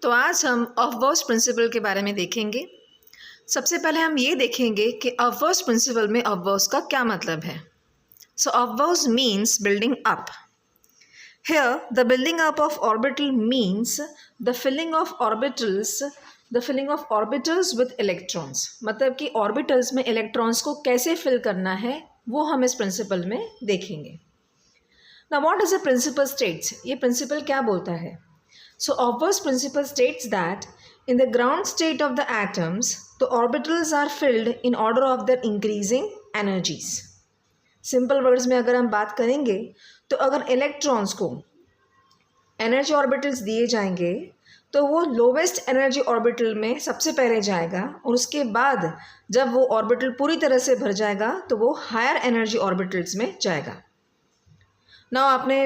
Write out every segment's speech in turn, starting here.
तो आज हम ऑफबॉस प्रिंसिपल के बारे में देखेंगे। सबसे पहले हम ये देखेंगे कि ऑफबॉस प्रिंसिपल में ऑफबॉस का क्या मतलब है। So aufbau means building up. Here the building up of orbital means the filling of orbitals with electrons। मतलब कि ऑर्बिटल्स में इलेक्ट्रॉन्स को कैसे फिल करना है वो हम इस प्रिंसिपल में देखेंगे। Now what does the principle states? ये प्रिंसिपल क्या बोलता है? So Aufbauer's principle states that in the ground state of the atoms, the orbitals are filled in order of their increasing energies. Simple words में अगर हम बात करेंगे तो अगर इलेक्ट्रॉन्स को एनर्जी ऑर्बिटल्स दिए जाएंगे तो वो लोवेस्ट एनर्जी ऑर्बिटल में सबसे पहले जाएगा और उसके बाद जब वो ऑर्बिटल पूरी तरह से भर जाएगा तो वो हायर एनर्जी ऑर्बिटल्स में जाएगा। ना आपने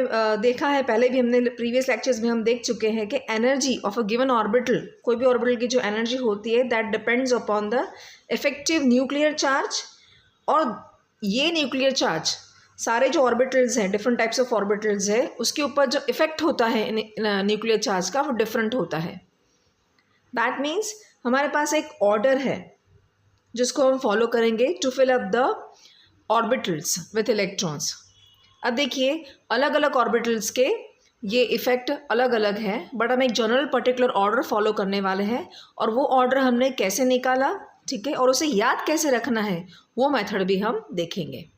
देखा है, पहले भी हमने प्रीवियस लेक्चर्स में हम देख चुके हैं कि energy of a given orbital, कोई भी ऑर्बिटल की जो एनर्जी होती है that depends upon the effective nuclear charge. और ये न्यूक्लियर चार्ज सारे जो ऑर्बिटल्स हैं, डिफरेंट टाइप्स ऑफ ऑर्बिटल्स है, उसके ऊपर जो इफेक्ट होता है न्यूक्लियर चार्ज का वो डिफरेंट होता है। दैट मीन्स हमारे पास एक ऑर्डर है जिसको हम फॉलो करेंगे to fill up the orbitals with electrons. अब देखिए अलग अलग ऑर्बिटल्स के ये इफ़ेक्ट अलग अलग है, बट हम एक जनरल पर्टिकुलर ऑर्डर फॉलो करने वाले हैं और वो ऑर्डर हमने कैसे निकाला, ठीक है, और उसे याद कैसे रखना है वो मेथड भी हम देखेंगे।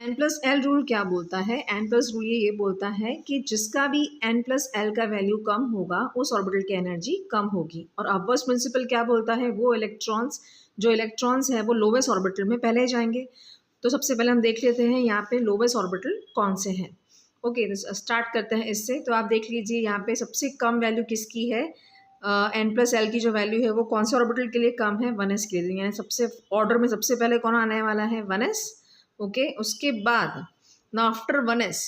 n+l रूल क्या बोलता है? n+ रूल ये बोलता है कि जिसका भी n+l का वैल्यू कम होगा उस ऑर्बिटल की एनर्जी कम होगी। और ऑफबॉस प्रिंसिपल क्या बोलता है? वो इलेक्ट्रॉन्स है वो लोवेस्ट ऑर्बिटल में पहले जाएंगे। तो सबसे पहले हम देख लेते हैं यहाँ पे लोवेस्ट ऑर्बिटल कौन से हैं। ओके, तो स्टार्ट करते हैं इससे। तो आप देख लीजिए यहाँ पे सबसे कम वैल्यू किसकी है? n+l की जो वैल्यू है वो कौन से ऑर्बिटल के लिए कम है? 1s के लिए। यानी सबसे ऑर्डर में सबसे पहले कौन आने वाला है? 1s। ओके, उसके बाद ना आफ्टर 1s,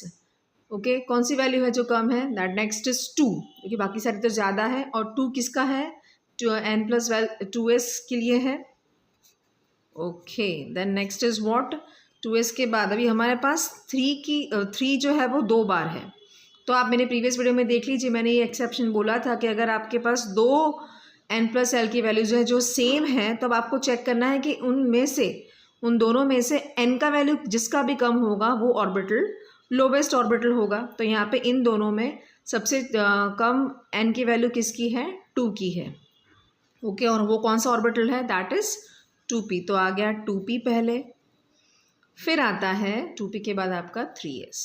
ओके, कौन सी वैल्यू है जो कम है? दैट नेक्स्ट इज 2, क्योंकि बाकी सारी तो ज़्यादा है। और 2 किसका है? n+2s के लिए है। Okay, then next is what? 2s के बाद अभी हमारे पास 3 जो है वो 2 बार है। तो आप मेरे प्रीवियस वीडियो में देख लीजिए, मैंने ये एक्सेप्शन बोला था कि अगर आपके पास 2 n+l की वैल्यूज है जो सेम है तब आपको चेक करना है कि उन दोनों में से n का वैल्यू जिसका भी कम होगा वो ऑर्बिटल लोवेस्ट ऑर्बिटल होगा। तो यहाँ पे इन दोनों में सबसे कम n की वैल्यू किसकी है? 2 की है। ओके, और वो कौन सा ऑर्बिटल है? That is 2p। तो आ गया 2p पहले, फिर आता है 2p के बाद आपका 3s।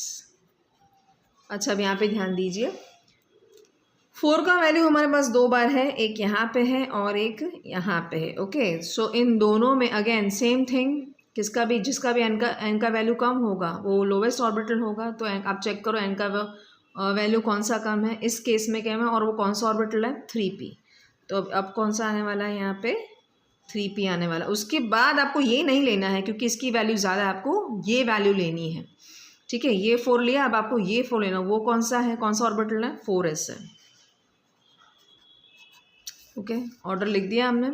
अच्छा, अब यहाँ पे ध्यान दीजिए, 4 का वैल्यू हमारे पास 2 बार है, एक यहाँ पे है और एक यहाँ पे है। ओके, सो इन दोनों में अगेन सेम थिंग, जिसका भी n का वैल्यू कम होगा वो लोवेस्ट ऑर्बिटल होगा। तो आप चेक करो n का वैल्यू कौन सा कम है, इस केस में क्या है, और वो कौन सा ऑर्बिटल है? 3p। तो अब कौन सा आने वाला है? यहाँ पे 3p आने वाला। उसके बाद आपको ये नहीं लेना है क्योंकि इसकी वैल्यू ज़्यादा है, आपको ये वैल्यू लेनी है, ठीक है। ये 4 लिया, अब आपको ये 4 लेना। वो कौन सा है? कौन सा ऑर्बिटल है? 4s है। ओके, ऑर्डर लिख दिया हमने,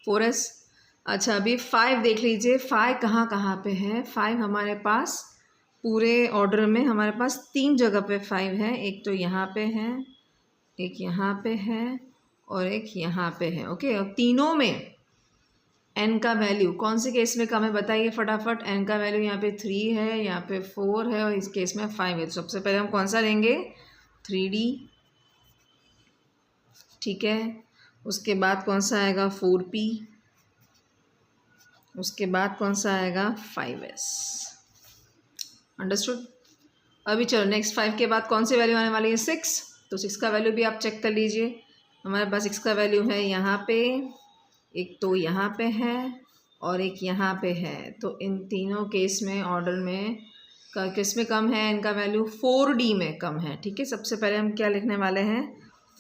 4s। अच्छा, अभी 5 देख लीजिए, 5 कहाँ पे है? 5 हमारे पास पूरे ऑर्डर में हमारे पास 3 जगह पे 5 है। एक तो यहाँ पे है, एक यहाँ पे है और एक यहाँ पे है। ओके, अब तीनों में n का वैल्यू कौन से केस में कम है बताइए फटाफट। n का वैल्यू यहाँ पे 3 है, यहाँ पे 4 है और इस केस में 5 है। तो सबसे पहले हम कौन सा लेंगे? 3d, ठीक है। उसके बाद कौन सा आएगा? 4p। उसके बाद कौन सा आएगा? 5s। अंडरस्टूड? अभी चलो नेक्स्ट 5 के बाद कौन सी वैल्यू आने वाली है? 6। तो 6 का वैल्यू भी आप चेक कर लीजिए। हमारे पास 6 का वैल्यू है यहाँ पे, एक तो यहाँ पे है और एक यहाँ पे है। तो इन तीनों केस में ऑर्डर में किस में कम है? इनका वैल्यू 4d में कम है, ठीक है। सबसे पहले हम क्या लिखने वाले हैं?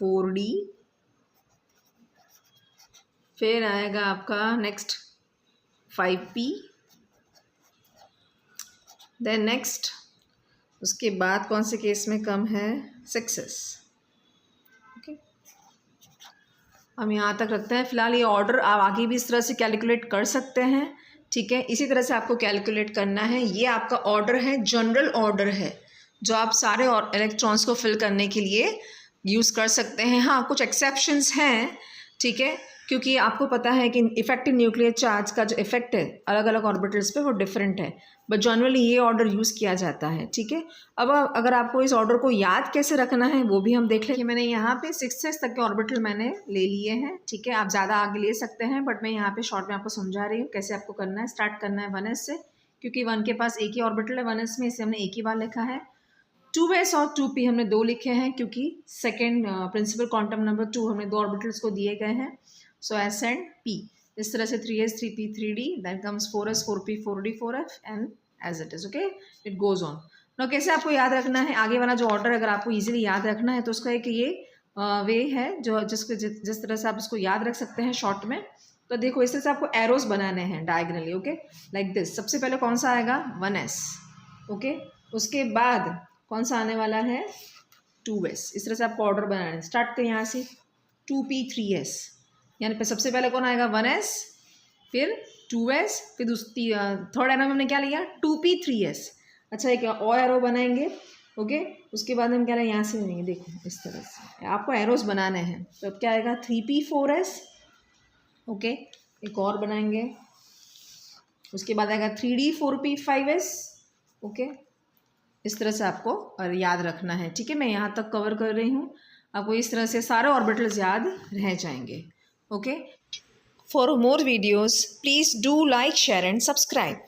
4d। फिर आएगा आपका नेक्स्ट 5p, देन नेक्स्ट उसके बाद कौन से केस में कम है? 6s। हम यहाँ तक रखते हैं फिलहाल। ये ऑर्डर आप आगे भी इस तरह से कैलकुलेट कर सकते हैं, ठीक है। इसी तरह से आपको कैलकुलेट करना है। ये आपका ऑर्डर है, जनरल ऑर्डर है जो आप सारे और इलेक्ट्रॉन्स को फिल करने के लिए यूज़ कर सकते हैं। हाँ, कुछ एक्सेप्शंस हैं, ठीक है, क्योंकि आपको पता है कि इफेक्टिव न्यूक्लियर चार्ज का जो इफेक्ट है अलग अलग ऑर्बिटल्स पे वो डिफरेंट है, बट जनरली ये ऑर्डर यूज़ किया जाता है, ठीक है। अब अगर आपको इस ऑर्डर को याद कैसे रखना है वो भी हम देख लें। मैंने यहाँ पे 6s तक के ऑर्बिटल मैंने ले लिए हैं, ठीक है। आप ज़्यादा आगे ले सकते हैं, बट मैं यहाँ पे शॉर्ट में आपको समझा रही हूँ कैसे आपको करना है। स्टार्ट करना है 1s से, क्योंकि 1 के पास एक ही ऑर्बिटल है 1s में, इसे हमने एक ही बार लिखा है। 2s और 2p हमने 2 लिखे हैं, क्योंकि सेकेंड प्रिंसिपल क्वांटम नंबर 2 हमने 2 ऑर्बिटल्स को दिए गए हैं। सो s एंड p, इस तरह से 3s 3p 3d, then comes 4s 4p 4d 4f and as it is, okay, it goes on. ना कैसे आपको याद रखना है आगे वाला जो ऑर्डर, अगर आपको इजीली याद रखना है तो उसका एक ये वे है जो जिस तरह से आप इसको याद रख सकते हैं शॉर्ट में। तो देखो, इस तरह से आपको एरोस बनाने हैं डायगनली, ओके, लाइक दिस। सबसे पहले कौन सा आएगा? 1s, ओके, उसके बाद कौन सा आने वाला है? 2s। इस तरह से आपको ऑर्डर बनाना है। स्टार्ट करें यहाँ से 2p 3s, यानी पे सबसे पहले कौन आएगा? 1s, फिर 2s, फिर थर्ड एरो में हमने क्या लिया? 2p 3s। अच्छा, एक और एरो बनाएंगे, ओके, उसके बाद हम क्या रहे हैं यहाँ से लेंगे, देखो इस तरह से आपको एरोस बनाने हैं। तो अब क्या आएगा? 3p 4s, ओके, एक और बनाएंगे, उसके बाद आएगा 3d 4p 5s, ओके। इस तरह से आपको और याद रखना है, ठीक है। मैं यहाँ तक कवर कर रही हूँ, आपको इस तरह से सारे ऑर्बिटल्स याद रह जाएंगे, okay. For more videos please do like, share and subscribe.